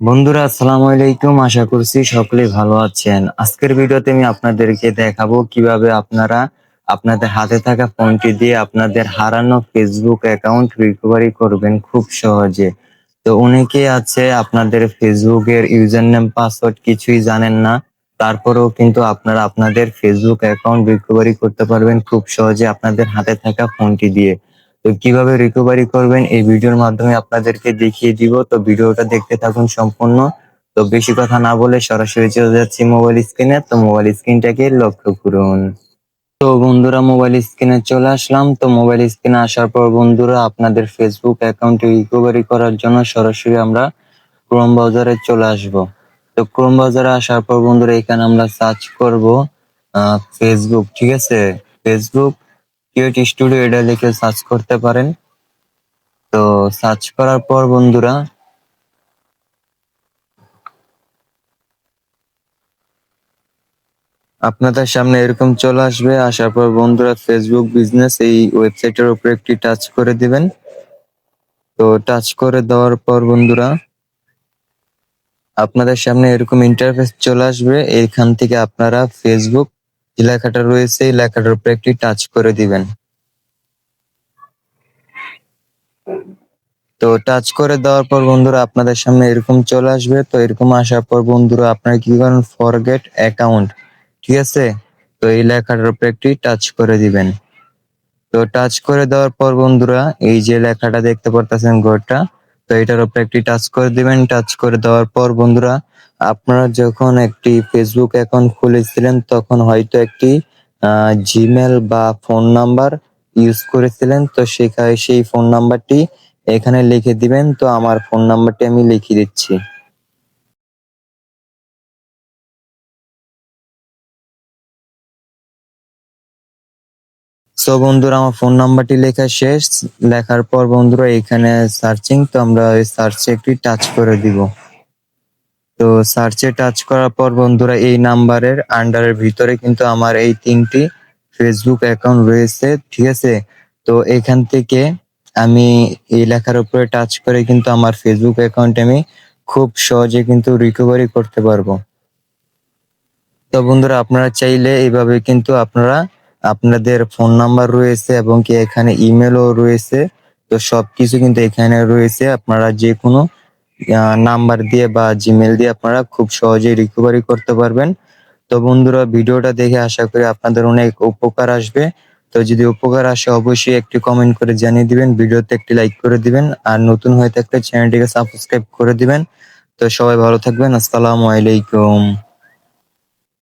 বন্ধুরা, আসসালামু আলাইকুম। আশা করছি সকলেই ভালো আছেন। আজকের ভিডিওতে আমি আপনাদেরকে দেখাবো কিভাবে আপনারা আপনাদের হাতে থাকা ফোনটি দিয়ে আপনাদের হারানো ফেসবুক অ্যাকাউন্ট রিকভারি করবেন খুব সহজে। তো অনেকেই আছে আপনাদের ফেসবুকের ইউজার নেম পাসওয়ার্ড কিছুই জানেন না, তারপরেও কিন্তু আপনারা আপনাদের ফেসবুক অ্যাকাউন্ট রিকভারি করতে পারবেন খুব সহজে আপনাদের হাতে থাকা ফোনটি দিয়ে। তো কিভাবে রিকভারি করবেন এই ভিডিওর মাধ্যমে আপনাদেরকে দেখিয়ে দিব। তো ভিডিওটা দেখতে থাকুন সম্পূর্ণ। তো বেশি কথা না বলে সরাসরি চলে যাচ্ছি মোবাইল স্ক্রিনে। তো মোবাইল স্ক্রিনটাকে লক্ষ্য করুন। তো বন্ধুরা, মোবাইল স্ক্রিনে চলে আসলাম। তো মোবাইল স্ক্রিনে আসার পর বন্ধুরা, আপনাদের ফেসবুক অ্যাকাউন্ট রিকভারি করার জন্য সরাসরি আমরা ক্রোম ব্রাউজারে চলে আসব। তো ক্রোম ব্রাউজারে আসার পর বন্ধুরা, এখানে আমরা সার্চ করব ফেসবুক। ঠিক আছে, ফেসবুক ক্রিয়েট স্টুডিও এটা লিখে সার্চ করতে পারেন। তো সার্চ করার পর বন্ধুরা, আপনাদের সামনে এরকম চলে আসবে। আসার পর বন্ধুরা, ফেসবুক বিজনেস এই ওয়েবসাইটের উপর একটি টাচ করে দিবেন। তো টাচ করে দেওয়ার পর বন্ধুরা, আপনাদের সামনে এরকম ইন্টারফেস চলে আসবে। এইখান থেকে আপনারা ফেসবুক যে লেখাটা রয়েছে এই লেখাটার উপর একটি টাচ করে দিবেন। তো টাচ করে দেওয়ার পর বন্ধুরা, আপনাদের সামনে এরকম চলে আসবে। তো এরকম আসার পর বন্ধুরা, আপনারা কি করেন, ফরগেট অ্যাকাউন্ট, ঠিক আছে, তো এই লেখাটার উপর একটি টাচ করে দিবেন। তো টাচ করে দেওয়ার পর বন্ধুরা, এই যে লেখাটা দেখতে পারতেছেন ঘরটা, তো এটার উপর একটি টাচ করে দিবেন। টাচ করে দেওয়ার পর বন্ধুরা, আপনারা যখন একটি ফেসবুক অ্যাকাউন্ট খুলেছিলেন তখন হয়তো একটি জিমেল বা ফোন নাম্বার ইউজ করেছিলেন। তো সেই ফোন নাম্বারটি এখানে লিখে দিবেন। তো আমার ফোন নাম্বারটি আমি লিখে দিচ্ছি। সো বন্ধুরা, আমার ফোন নাম্বারটি লেখা শেষ। লেখার পর বন্ধুরা, এখানে সার্চিং, তো আমরা এই সার্চে একটি টাচ করে দিব। তো সার্চে টাচ করার পর বন্ধুরা, এই নাম্বারের আন্ডারের ভিতরে কিন্তু আমার এই ৩টি ফেসবুক অ্যাকাউন্ট রয়েছে, ঠিক আছে। তো এখান থেকে আমি এই লেখার উপরে টাচ করে কিন্তু আমার ফেসবুক অ্যাকাউন্ট আমি খুব সহজে কিন্তু রিকভারি করতে পারবো। তো বন্ধুরা, আপনারা চাইলে এইভাবে কিন্তু আপনারা আপনাদের ফোন নাম্বার রয়েছে এবং কি এখানে ইমেলও রয়েছে। তো সবকিছু কিন্তু এখানে রয়েছে। আপনারা যে কোনো নাম্বার দিয়ে বা জিমেল দিয়ে আপনারা খুব সহজেই রিকভারি করতে পারবেন। তো বন্ধুরা, ভিডিওটা দেখে আশা করি আপনাদের অনেক উপকার আসবে। তো যদি উপকার আসে অবশ্যই একটি কমেন্ট করে জানিয়ে দিবেন, ভিডিওতে একটি লাইক করে দিবেন, আর নতুন হয়ে থাকলে চ্যানেলটিকে সাবস্ক্রাইব করে দিবেন। তো সবাই ভালো থাকবেন। আসসালামু আলাইকুম।